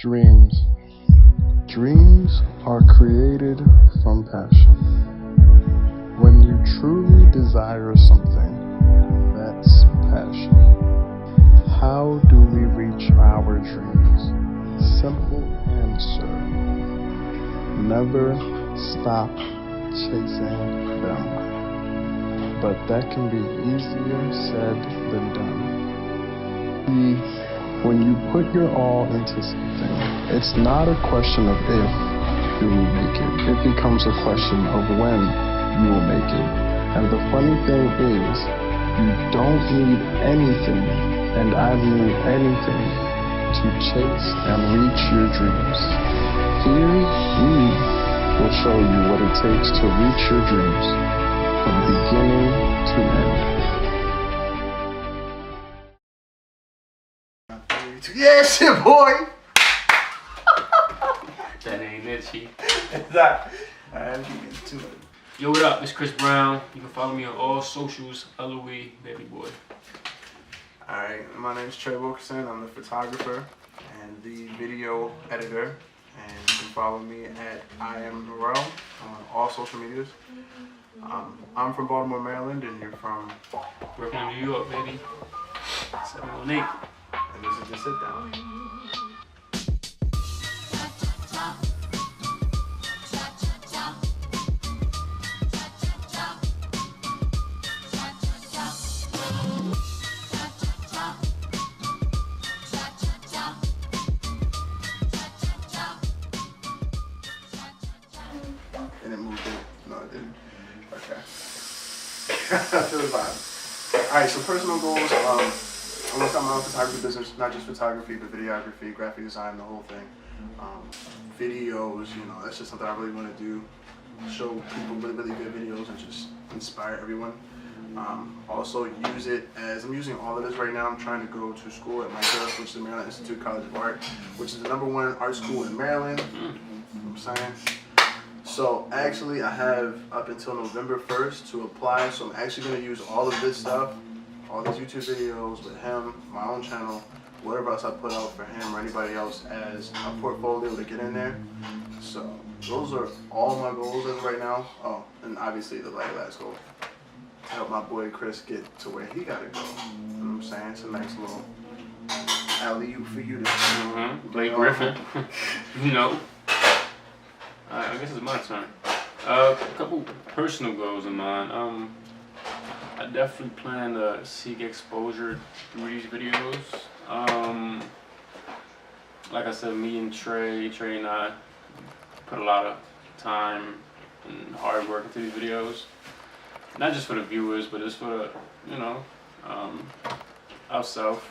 Dreams. Dreams are created from passion. When you truly desire something, that's passion. How do we reach our dreams? Simple answer. Never stop chasing them. But that can be easier said than done. When you put your all into something, it's not a question of if you will make it. It becomes a question of when you will make it. And the funny thing is, you don't need anything, and I mean anything, to chase and reach your dreams. Here, we will show you what it takes to reach your dreams from beginning to end. Yeah, shit, boy. That ain't it, Chief. It's not. Alright, let's get into it. Yo, what up? It's Chris Brown. You can follow me on all socials. LOE, baby boy. Alright, my name is Trey Wilkerson. I'm the photographer and the video editor. And you can follow me at I am Norrell on all social medias. I'm from Baltimore, Maryland, and you're from Brooklyn, New York, baby. 718. And this is the Sitdown. And it moved it. No, it didn't. Okay. Feel the vibe. Alright, so personal goals. I want to start my own photography business, not just photography, but videography, graphic design, the whole thing. Videos, you know, that's just something I really want to do. Show people really, really good videos and just inspire everyone. Also use it as, I'm using all of this right now. I'm trying to go to school at MICA, which is the Maryland Institute College of Art, which is the #1 art school in Maryland. You know what I'm saying? So actually I have up until November 1st to apply, so I'm actually going to use all of this stuff, all these YouTube videos with him, my own channel, whatever else I put out for him or anybody else as a portfolio to get in there. So those are all my goals as of right now. Oh, and obviously the last goal, to help my boy Chris get to where he gotta go. You know what I'm saying? It's a nice little alley-oop for you to Blake Griffin. You know. I guess it's my turn. A couple personal goals of mine. I definitely plan to seek exposure through these videos. Like I said, me and Trey and I put a lot of time and hard work into these videos. Not just for the viewers, but just for the, you know, ourselves.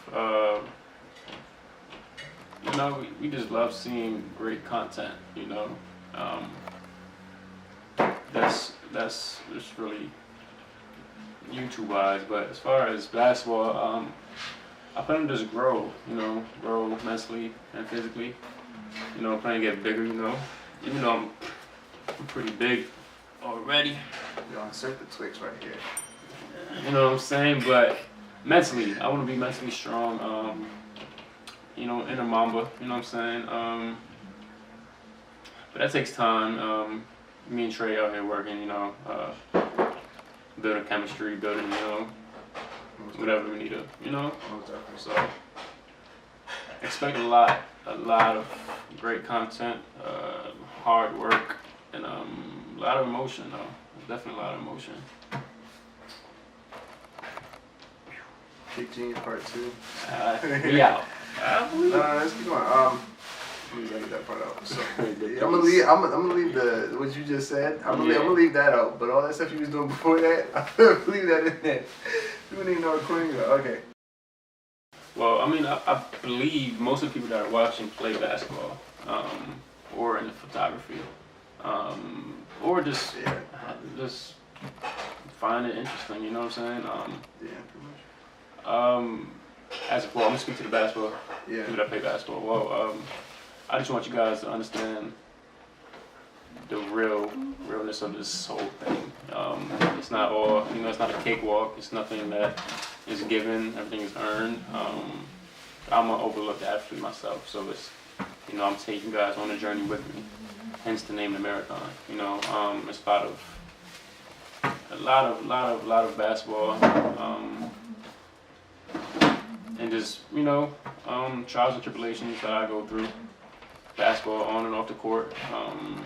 You know, we just love seeing great content, you know. That's just really YouTube wise, but as far as basketball, I plan to just grow, you know, grow mentally and physically, you know, plan to get bigger, you know, even though I'm pretty big already. Yo, insert the Twix right here. You know what I'm saying? But mentally, I want to be mentally strong, you know, inner Mamba, you know what I'm saying? But that takes time. Me and Trey out here working, you know, building chemistry, building, you know, whatever we need to, you know. So expect a lot of great content, hard work, and a lot of emotion, though. Definitely a lot of emotion. Big Genius Part 2. We out. No, let's keep going. Let me edit that part out. So yeah, I'm gonna leave the what you just said. I'm gonna leave that out. But all that stuff you was doing before that, I'm gonna leave that in there. You wouldn't even know recording. Okay. Well, I mean, I believe most of the people that are watching play basketball, or in the photography, or just find it interesting. You know what I'm saying? Yeah, pretty much. As well, I'm gonna speak to the basketball. Yeah. People that play basketball. Well, I just want you guys to understand the realness of this whole thing. It's not all, you know, it's not a cakewalk. It's nothing that is given. Everything is earned. I'm an overlooked athlete myself, so it's, you know, I'm taking you guys on a journey with me. Hence the name of the marathon. You know, it's a lot of basketball, and just, you know, trials and tribulations that I go through. Basketball on and off the court. And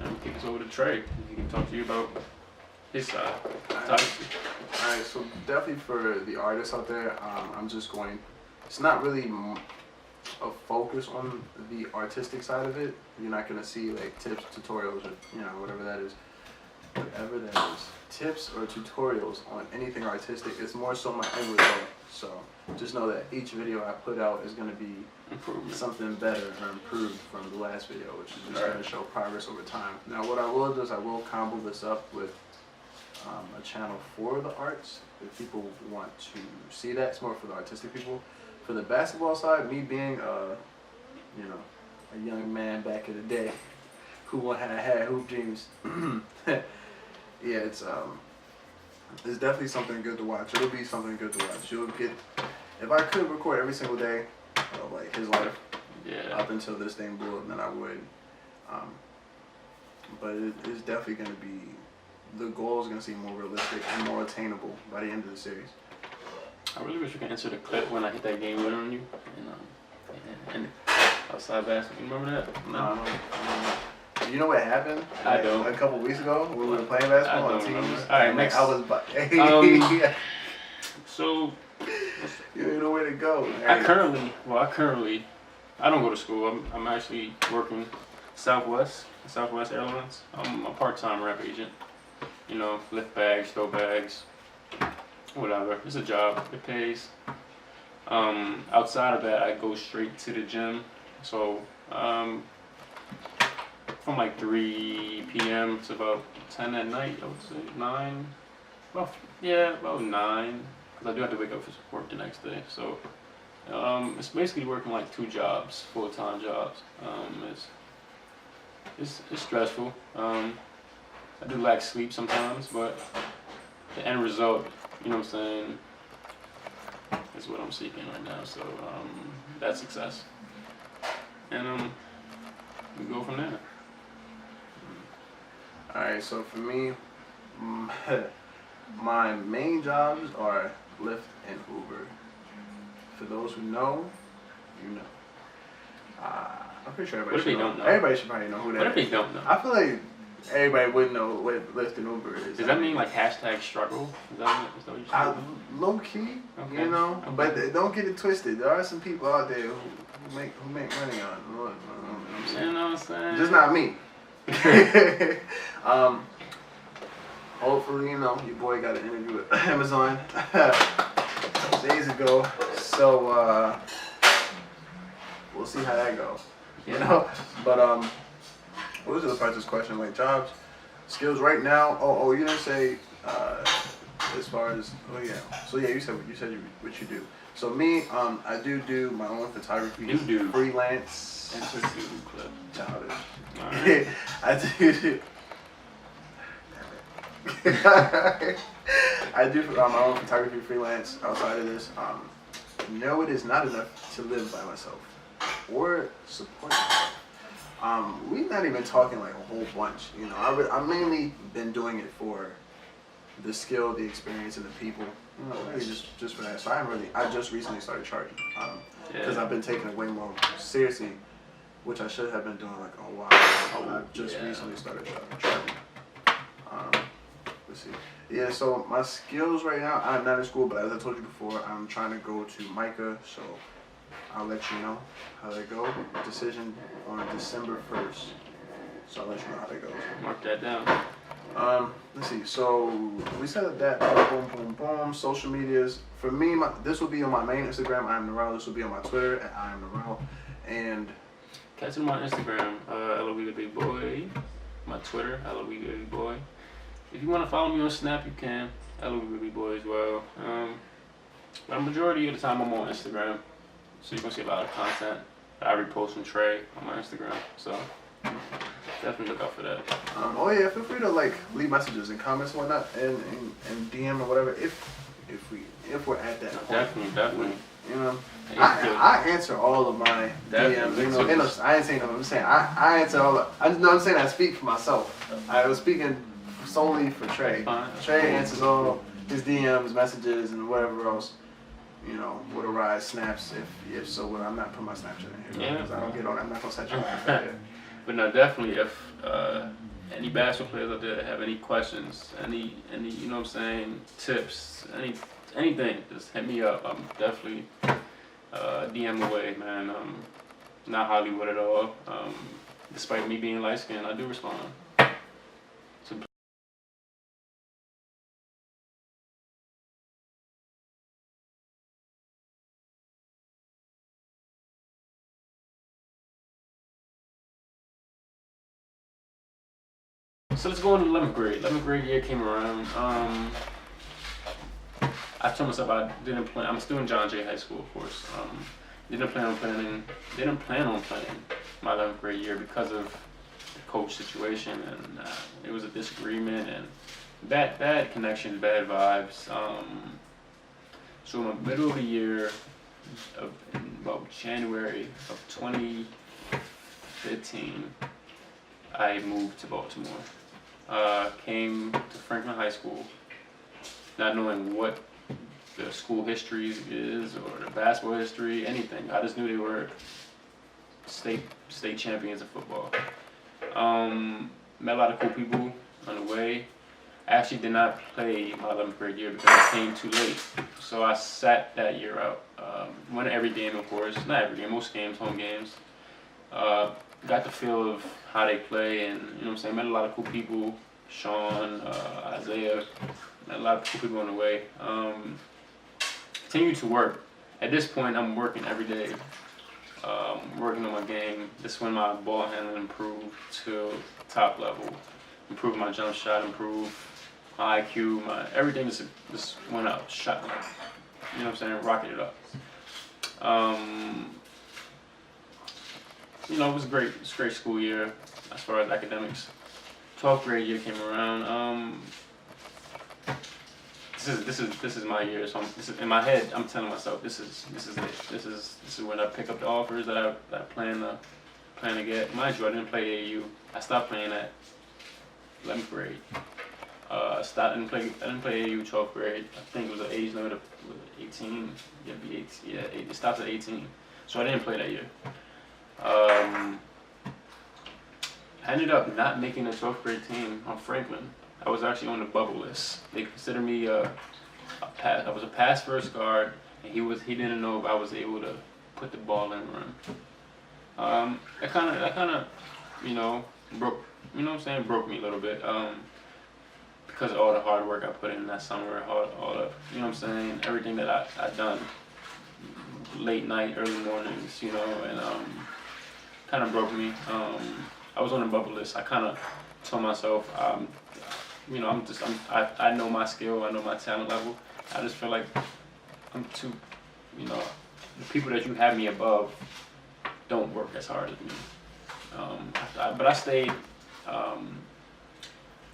we'll kick this over to Trey. He can talk to you about his side. Alright, so definitely for the artists out there, I'm just going, it's not really a focus on the artistic side of it. You're not going to see like tips, tutorials, or, you know, whatever that is. Whatever that is. Tips or tutorials on anything artistic. It's more so my end result. So just know that each video I put out is going to be something better or improved from the last video, which is just going to show progress over time. Now what I will do is I will combo this up with a channel for the arts. If people want to see that, it's more for the artistic people. For the basketball side, me being you know, a young man back in the day who had hoop dreams, yeah, it's definitely something good to watch. It'll be something good to watch. You'll get, if I could record every single day of like his life, up until this thing blew up, then I would. But it's definitely going to be, the goal is going to seem more realistic and more attainable by the end of the series. I really wish you could answer the clip when I hit that game winner on you, and outside basketball. You remember that? No. You know what happened? I don't. A couple weeks ago when we were playing basketball on teams. All right, next. I was. So. You don't know where to go. I currently, I don't go to school. I'm actually working Southwest Airlines. I'm a part-time rep agent. You know, lift bags, throw bags, whatever. It's a job. It pays. Outside of that, I go straight to the gym. So, from like 3 p.m. to about 10 at night, I would say 9. Well, yeah, about 9. Because I do have to wake up for work the next day. So, it's basically working like 2 jobs, full-time jobs. It's stressful. I do lack sleep sometimes, but the end result, you know what I'm saying, is what I'm seeking right now. So that's success, and we go from there. All right. So for me, my main jobs are Lyft and Uber. For those who know, you know. I'm pretty sure everybody should know. Everybody should probably know who that is. What if they don't know? I feel like everybody would know what Lyft and Uber is. Does that mean like #struggle? Is that what you're saying? Low key, okay. You know, okay. But don't get it twisted. There are some people out there who make money on it. You know what I'm saying? Just not me. Hopefully, you know, your boy got an interview with Amazon days ago. So we'll see how that goes. You know, but what was the other part of this question? Like jobs, skills right now. Oh, you didn't say as far as So yeah, you said what you do. So me, I do my own photography. Freelance. Childish. Right. I do. I do my own photography freelance outside of this. No, it is not enough to live by myself or support myself. We're not even talking like a whole bunch. You know, I've mainly been doing it for the skill, the experience, and the people. You know, really just for that. So I just recently started charging because I've been taking it way more seriously, which I should have been doing like a while ago. I've just recently started charging. Let's see. Yeah, so my skills right now, I'm not in school, but as I told you before, I'm trying to go to MICA, so I'll let you know how that goes. Decision on December 1st, so I'll let you know how that goes. Mark that down. Let's see, so we said that, boom, boom, boom, social medias. For me, this will be on my main Instagram, I am Narelle. This will be on my Twitter, at I am Narelle. And catch him on Instagram, LOE my Twitter, LOE. If you want to follow me on Snap, you can, LOE as well. But the majority of the time I'm on Instagram, so you're going to see a lot of content that I repost from Trey on my Instagram. So definitely look out for that. Feel free to like leave messages and comments and whatnot, and DM or whatever if we're at that point. Definitely. You know, It's good. I answer all of my DMs. You know, I ain't saying nothing. I'm saying I answer all. I'm saying I speak for myself. I was speaking solely for Trey. Trey answers all his DMs, messages, and whatever else. You know, would arise, snaps, if so. Well, I'm not putting my Snapchat in here because I don't get on. I'm not gonna set you up. But no, definitely if any basketball players out there that have any questions, any you know what I'm saying, tips, anything, just hit me up. I'm definitely DM away, man. Not Hollywood at all. Despite me being light skinned, I do respond. So let's go into 11th grade. 11th grade year came around. I told myself I didn't plan. I'm still in John Jay High School, of course. Didn't plan on playing my 11th grade year because of the coach situation, and it was a disagreement and bad connections, bad vibes. So in the middle of the year, about January of 2015, I moved to Baltimore. Came to Franklin High School, not knowing what the school history is or the basketball history, anything. I just knew they were state champions of football. Met a lot of cool people on the way. I actually did not play my 11th grade year because I came too late. So I sat that year out. Won every game, of course. Not every game, most games, home games. Got the feel of how they play, and you know what I'm saying, met a lot of cool people. Sean, Isaiah, met a lot of cool people on the way. Continued to work. At this point, I'm working every day. Working on my game. This is when my ball handling improved to top level. Improved my jump shot, improved my IQ, my everything just went up, shot, you know what I'm saying, rocketed up. You know, it was a great school year as far as academics. 12th grade year came around. This is my year. So in my head, I'm telling myself this is it. This is when I pick up the offers that I plan to get. Mind you, I didn't play AAU. I stopped playing at 11th grade. I didn't play AAU 12th grade. I think it was an age limit of 18. Yeah, it stops at 18. So I didn't play that year. I ended up not making the 12th grade team on Franklin. I was actually on the bubble list. They considered me I was a pass first guard, and he didn't know if I was able to put the ball in the rim. That kind of, you know, broke me a little bit. Because of all the hard work I put in that summer, all the, you know what I'm saying, everything that I'd done, late night, early mornings, you know, and kind of broke me. I was on the bubble list. I kind of told myself, you know, I know my skill, I know my talent level. I just feel like I'm too, you know, the people that you have me above don't work as hard as me. But I stayed.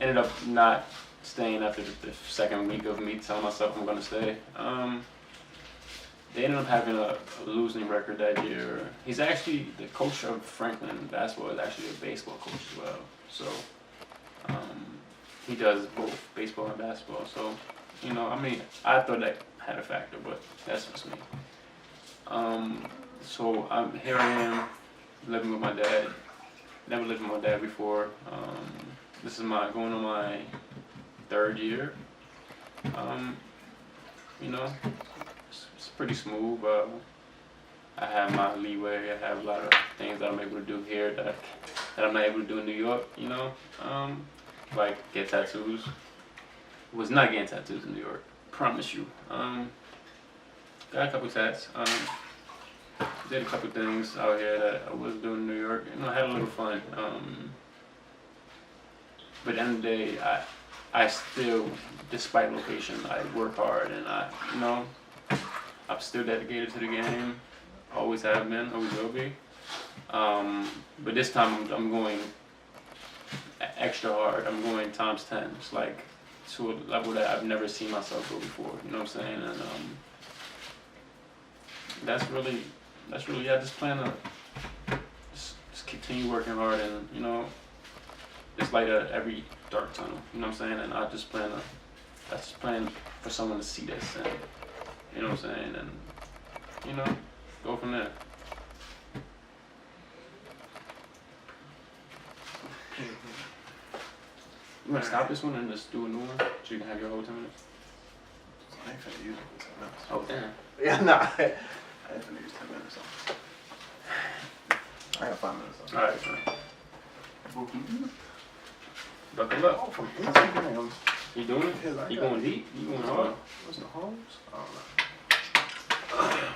Ended up not staying after the second week of me telling myself I'm gonna stay. They ended up having a losing record that year. He's actually the coach of Franklin basketball. Is actually a baseball coach as well. So he does both baseball and basketball. So you know, I mean, I thought that had a factor, but that's just me. So here I am living with my dad. Never lived with my dad before. This is going on my 3rd year. You know, it's pretty smooth. I have my leeway. I have a lot of things that I'm able to do here that I'm not able to do in New York. You know, like get tattoos. Was not getting tattoos in New York. Promise you. Got a couple tats. Did a couple things out here that I was doing in New York. You know, I had a little fun. But at the end of the day, I still, despite location, I work hard, and you know, I'm still dedicated to the game. Always have been, always will be. But this time I'm going extra hard. I'm going times 10. It's like to a level that I've never seen myself go before. You know what I'm saying? And that's really I just plan to just continue working hard, and it's light at every dark tunnel. You know what I'm saying? And I just plan for someone to see this, and you know what I'm saying, and go from there. You wanna stop this one and just do a new one so you can have your whole 10 minutes? I ain't finna use it for 10 minutes. Oh damn. Yeah, nah. I ain't finna use 10 minutes. I got 5 minutes. Alright, fine. Buckle up. Oh, from Instagram. You doing it? Yeah, You going deep? You going hard? What's the homes? I don't know.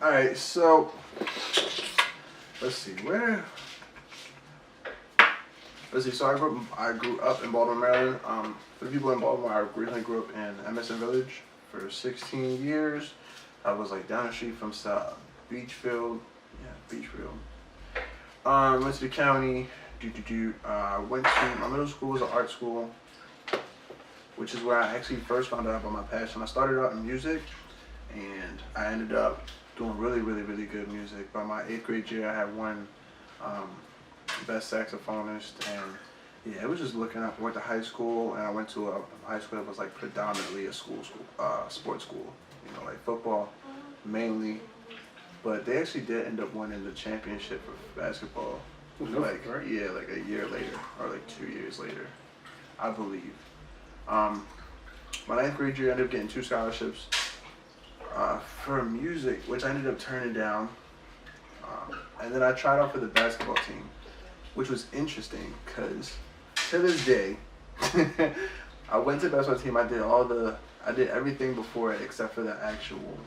Alright, so let's see where. Let's see. So I grew up in Baltimore, Maryland. For the people in Baltimore, I originally grew up in Emerson Village for 16 years. I was like down the street from Beachfield. Yeah, Beachfield. Went to the county. Went to my middle school was an art school, which is where I actually first found out about my passion. I started out in music, and I ended up doing really, really, really good music. By my 8th grade year, I had won best saxophonist, and yeah, it was just looking up. I went to high school, and I went to a high school that was like predominantly a sports school. Like football mainly, but they actually did end up winning the championship for basketball. Like a year later, or like 2 years later, I believe. My 9th grade year, I ended up getting 2 scholarships for music, which I ended up turning down. And then I tried out for the basketball team, which was interesting because to this day, I went to the basketball team. I did everything before it except for the actual.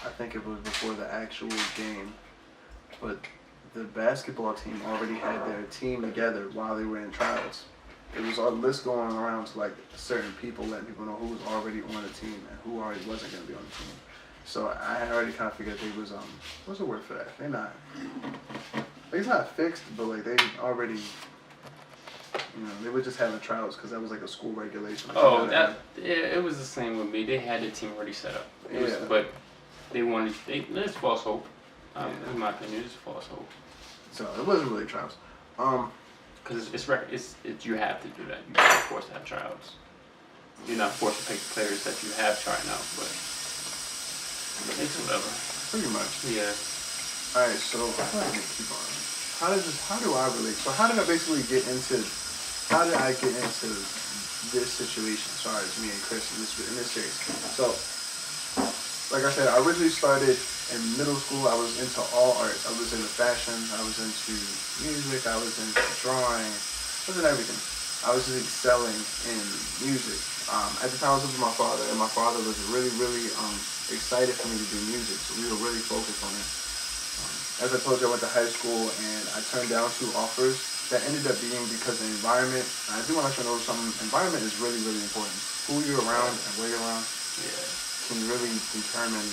I think it was before the actual game, but the basketball team already had their team together while they were in trials. It was a list going around to like certain people, letting people know who was already on the team and who already wasn't going to be on the team. So I had already kind of figured they was what's the word for that? It's not fixed, but like they already, they were just having trials because that was like a school regulation. Oh, it was the same with me. They had the team already set up. But it's false hope. In my opinion, it's false hope. So it wasn't really trials. Because you have to do that. You're not forced to have trials. You're not forced to pick players that you have trying out, but it's whatever. Pretty much. Yeah. All right. So I can keep on. How do I relate? So how did I basically get into? How did I get into this situation? Sorry, it's me and Chris in this series. So, like I said, I originally started in middle school. I was into all arts. I was into fashion. I was into music. I was into drawing. I was into everything. I was just excelling in music. At the time, I was with my father, and my father was really, really excited for me to do music. So we were really focused on it. As I told you, I went to high school, and I turned down 2 offers. That ended up being because of the environment. And I do want to let you know something. Environment is really, really important. Who you're around and where you're around can really determine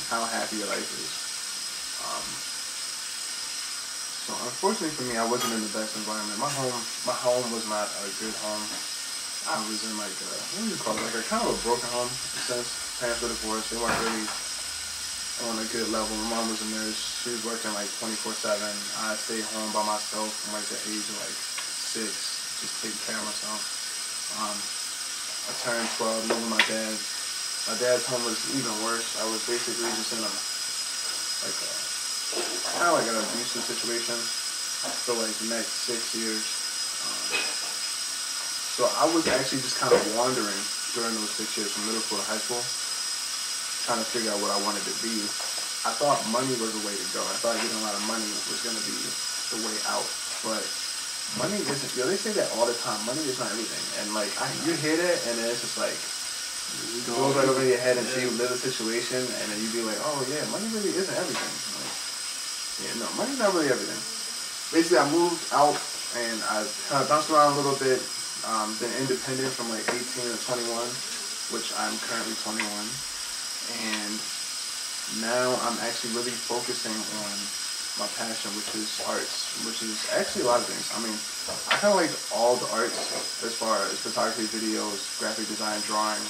how happy your life is. So unfortunately for me, I wasn't in the best environment. My home was not a good home. I was in like what do you call it? Like a kind of a broken home in a sense. Parents were divorced. They weren't really on a good level. My mom was a nurse. She was working like 24/7. I stayed home by myself from like the age of like 6, just taking care of myself. I turned 12, living with my dad. My dad's home was even worse. I was basically just in kind of like an abusive situation for like the next 6 years. So I was actually just kind of wandering during those 6 years from middle school to high school, trying to figure out what I wanted to be. I thought money was the way to go. I thought getting a lot of money was going to be the way out. But money isn't, they say that all the time. Money is not everything. And like, you hear that, and then it's just like, it goes right over your head until you live a situation, and then you be like, oh yeah, money really isn't everything. Like, no, money's not really everything. Basically, I moved out, and I kind of bounced around a little bit. Been independent from like 18 to 21, which I'm currently 21. And now I'm actually really focusing on my passion, which is arts, which is actually a lot of things. I mean, I kind of like all the arts as far as photography, videos, graphic design, drawing.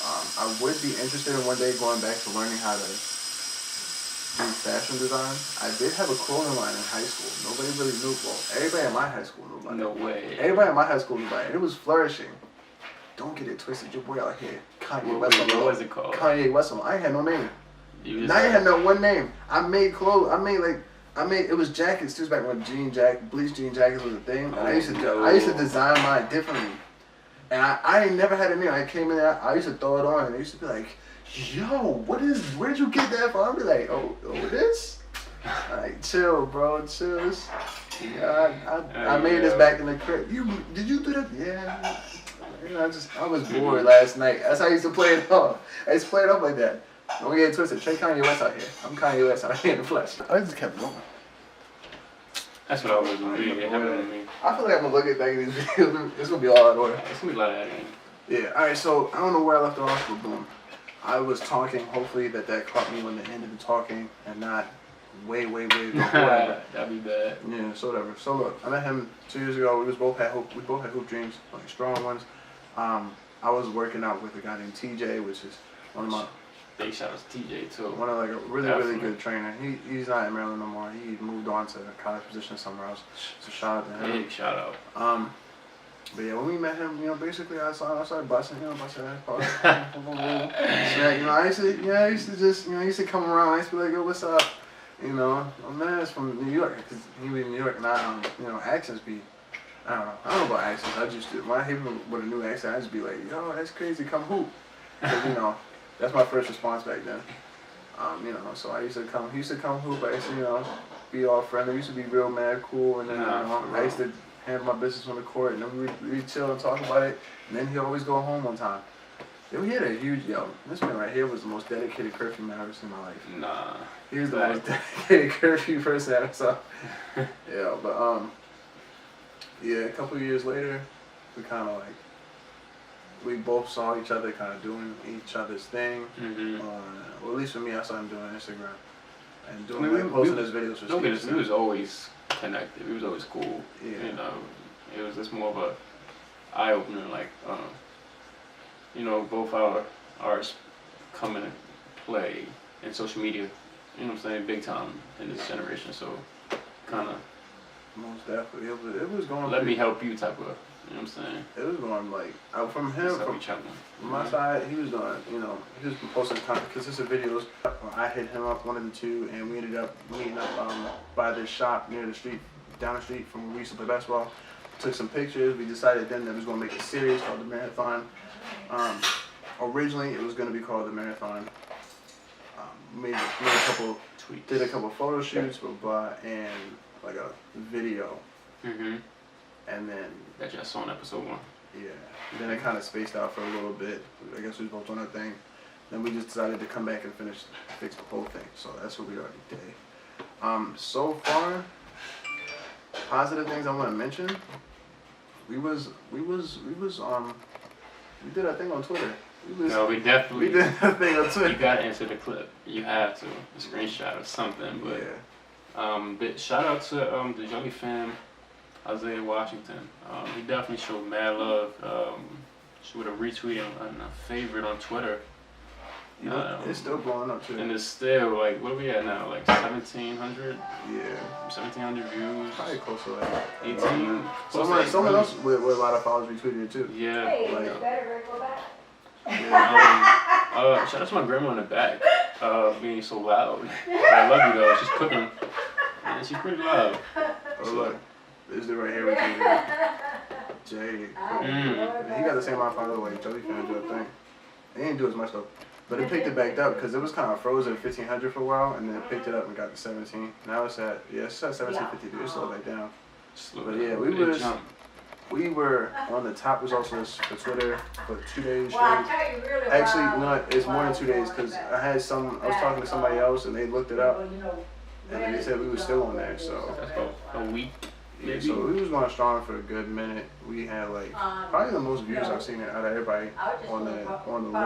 I would be interested in one day going back to learning how to do fashion design. I did have a clothing line in high school. Nobody really knew. Well, everybody in my high school knew about it. No way. Everybody in my high school knew about it. It was flourishing. Don't get it twisted. Your boy out here, Kanye West. What was it called? Kanye West. I ain't had no name. I ain't had no one name. I made clothes. It was jackets too. Back when bleached jean jackets was a thing. And I used to design mine differently. And I ain't never had a name. I came in there. I used to throw it on, and they used to be like, "Yo, where'd you get that from?" I'd be like, "Oh, this." Like, chill, bro, chill. Yeah, I made this back in the crib. Did you do that? Yeah. You know, I was bored last night. That's how I used to play it off. I used to play it up like that. Don't get it twisted. Trey Kanye West out here. I'm Kanye West out here in the flesh. I just kept going. That's what I was doing. It happened to me. I feel like I'm gonna look at back at these videos. It's gonna be all out of order. It's gonna be a lot of editing. Yeah. All right. So I don't know where I left off, but boom. I was talking. Hopefully that caught me when the end of the talking and not way before. That'd be bad. Yeah. So whatever. So look, I met him 2 years ago. We both had hoop dreams, like strong ones. I was working out with a guy named TJ, which is one of my. Big shout out to TJ too. One of like a really good trainer. He's not in Maryland no more. He moved on to a college position somewhere else. So shout out to him. Big shout out. But yeah, when we met him, basically I started busting ass parts. So, I used to just, he used to come around. I used to be like, yo, what's up? My man is from New York, cause he was in New York, and accents be. I don't know about accents. I just when I hear him with a new accent, I just be like, yo, that's crazy. Come hoop. Cause, that's my first response back then. So I used to come. He used to come hoop. I used to, be all friendly. We used to be real mad cool, and then I used to handle my business on the court, and then we'd chill and talk about it. And then he'd always go home on time. He had a huge This man right here was the most dedicated curfew man I've ever seen in my life. Nah. He was the most dedicated curfew person I ever saw. Yeah, but a couple of years later, we kind of we both saw each other kind of doing each other's thing. Mm-hmm. Well, at least for me, I saw him doing Instagram and doing posting his videos for Steve. We was always connected. We was always cool. Yeah. It was just more of a eye opener. Both our arts come into play in social media. You know what I'm saying? Big time in this generation. So, kind of. Most definitely, it was going. Let me help you, type of. You know what I'm saying? It was going from him, from my side, he was doing, he was posting consistent videos. I hit him up, one of the two, and we ended up meeting up by this shop near the street, down the street from where we used to play basketball. Took some pictures. We decided then that we was going to make a series called The Marathon. Originally, it was going to be called The Marathon. Did a couple photo shoots, and like a video. Mm-hmm. And then that y'all saw in episode 1. Yeah. And then it kind of spaced out for a little bit. I guess we was both on our thing. Then we just decided to come back and fix the whole thing. So that's what we are today. So far, positive things I want to mention. We did our thing on Twitter. We definitely. We did our thing on Twitter. You gotta answer the clip. You have to. A screenshot of something. But but shout out to the Jelly fam. Isaiah Washington. He definitely showed mad love. With a retweet and a favorite on Twitter. It's still blowing up too. And it's still what are we at now? 1,700? Yeah. 1,700 views. Probably close to 18. Someone else with a lot of followers retweeted it too. Yeah. Hey, better go back. Shout out to my grandma in the back, being so loud. I love you though. She's cooking. And she's pretty loud. Oh look. This is right here with Jay. He got the same amount of followers like Jelly fan do a thing. They didn't do as much though. But it picked it back up because it was kind of frozen at 1,500 for a while, and then it picked it up and got to 17. Now it's at 1752. It's slowed back down. But yeah, we were on the top results list for Twitter for 2 days straight. Actually, no, it's more than 2 days because I was talking to somebody else and they looked it up, and then they said we were still on there. So that's about a week. Yeah, so we was going strong for a good minute. We had probably the most views I've seen out of everybody on the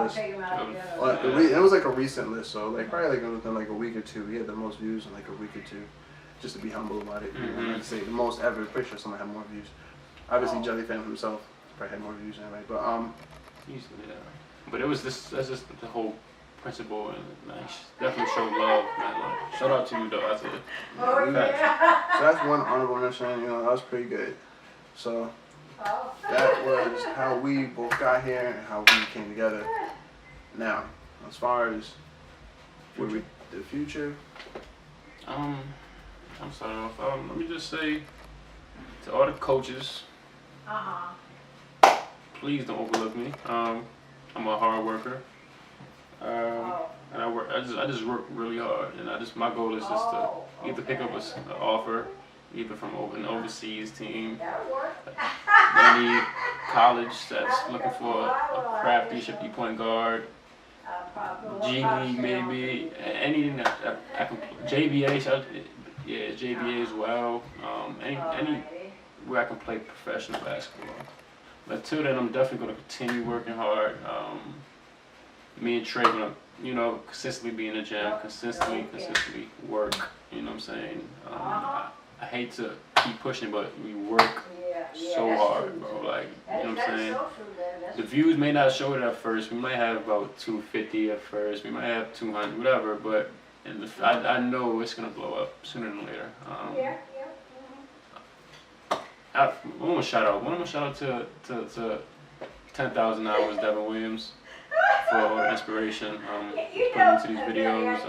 list. It was a recent list, so probably within a week or two, we had the most views in a week or two. Just to be humble about it, I'd say the most ever. Pretty sure someone had more views. Obviously, Jelly Fan himself probably had more views than anybody, but Usually, But it was that's just the whole principle, and man, definitely showed love, man. Like, shout out to you though. That's it. So that's one honorable mention. You know, that was pretty good. So that was how we both got here and how we came together. Now, as far as where we the future. I'm starting off. Let me just say to all the coaches, please don't overlook me. I'm a hard worker, and I just work really hard, and my goal is just to either pick up an offer, either from an overseas team, any college that's looking for a crafty, shifty point guard, G League maybe, anything that I can, JBA, JBA as well, any where I can play professional basketball. But until then, I'm definitely going to continue working hard. Me and Trey going to, consistently be in the gym, consistently work, you know what I'm saying? I hate to keep pushing, but we work so hard, bro. Like, you know what I'm saying? The views may not show it at first. We might have about 250 at first. We might have 200, whatever. But I know it's gonna blow up sooner than later. I want to shout out to 10,000 hours, Devin Williams, for all the inspiration. Putting into these videos.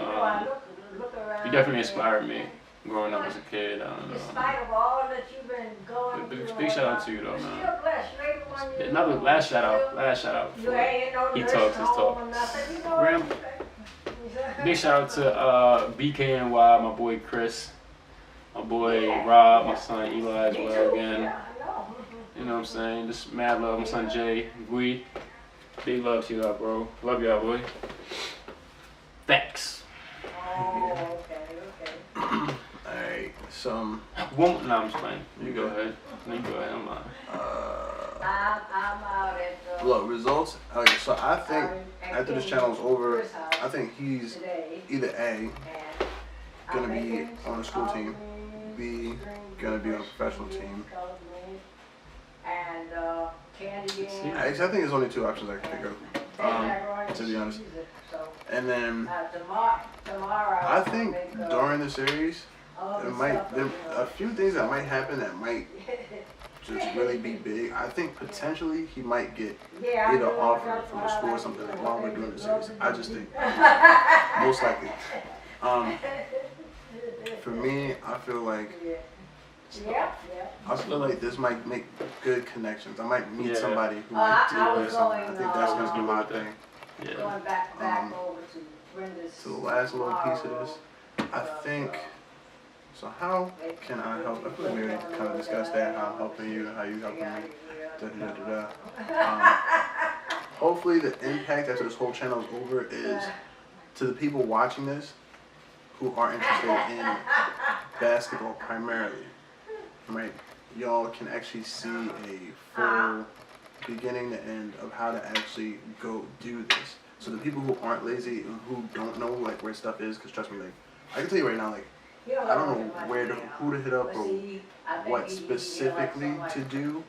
He definitely inspired me. Growing up as a kid, Despite of all that you've been going through, big shout out to you though, man. still blessed. Another last shout out. You ain't no He talks his talk. Big shout out to BKNY, my boy Chris, my boy Rob, my son Eli as well again. You know what I'm saying? Just mad love, my son Jay, Gui. Big love to y'all, bro. Love y'all, boy. Thanks. Oh, okay. Alright, some. No, I'm just playing. You go ahead. I'm not. I'm out at Look, results. Okay, so I think after this channel is over, I think he's either A, gonna be on the school team, B, gonna be on a professional team. And Candy I think there's only two options I can think of, to be honest. And then I think during the series, there a few things that might happen that might just really be big. I think potentially he might get either offer from the school or something while we're doing the series. I just think most likely. For me, I feel like this might make good connections. I might meet somebody who might deal with something. I think that's gonna be my thing. Going back over to Brenda's. So the last little piece of this, I think. So how can I help? I feel like we already kind of discussed that. How I'm helping you, how you helping me. Hopefully, the impact after this whole channel is over is to the people watching this who are interested in basketball primarily. Right? Y'all can actually see a full beginning to end of how to actually go do this. So the people who aren't lazy and who don't know like where stuff is, because trust me, like I can tell you right now, like I don't know who to hit up or what specifically to do,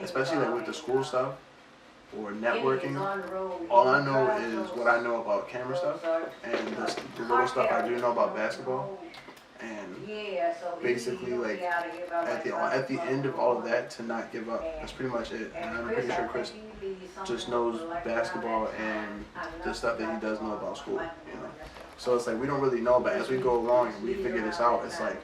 especially like with the school stuff or networking. All I know is what I know about camera stuff and the little stuff I do know about basketball. And basically, like at the end of all of that, to not give up. That's pretty much it. And I'm pretty sure Chris just knows basketball and the stuff that he does know about school. You know, so it's like we don't really know, but as we go along and we figure this out, it's like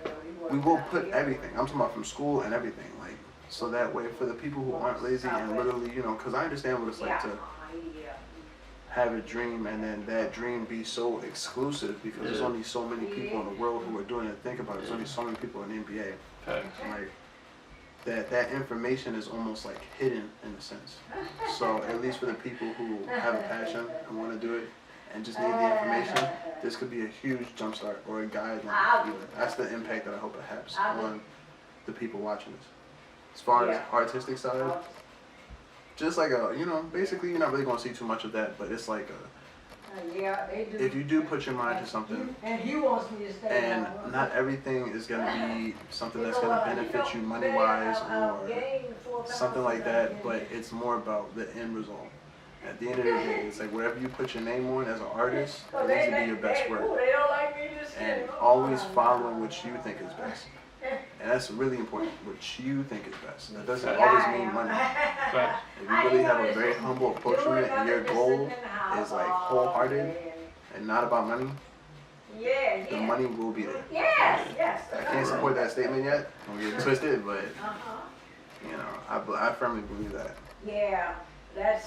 we will put everything. I'm talking about from school and everything, like so that way for the people who aren't lazy and literally, you know, because I understand what it's like to have a dream and then that dream be so exclusive because there's only so many people in the world who are doing it. Think about it, there's only so many people in the NBA. Like that information is almost like hidden in a sense. So at least for the people who have a passion and want to do it and just need the information, this could be a huge jumpstart or a guideline even. That's the impact that I hope it has on the people watching this. As far as artistic side, just like basically you're not really going to see too much of that, but it's like if you do put your mind to something, and not everything is going to be something that's going to benefit you money-wise or something like that, but it's more about the end result. At the end of the day, it's like whatever you put your name on as an artist, it needs to be your best work. They don't like me to sing. And always following what you think is best. And that's really important, what you think is best. That doesn't always mean money. But If you really have a very humble approach to it and your goal is like wholehearted and not about money, Yeah, the money will be there. Yes. I can't support that statement yet, don't get it twisted, but you know, I firmly believe that. Yeah, that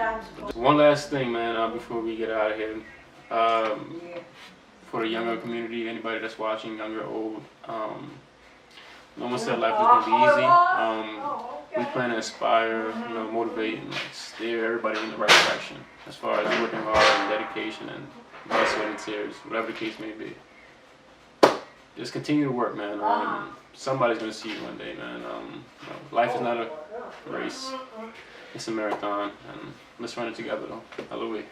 I'm supposed one last thing, man, before we get out of here. to. For the younger community, anybody that's watching, young or old, no one said life was gonna be easy. We plan to inspire, you know, motivate, and like steer everybody in the right direction as far as working hard and dedication and blood, sweat, and tears, whatever the case may be. Just continue to work, man. Somebody's gonna see you one day, man. You know, life is not a race; it's a marathon, and let's run it together, though. Hallelujah.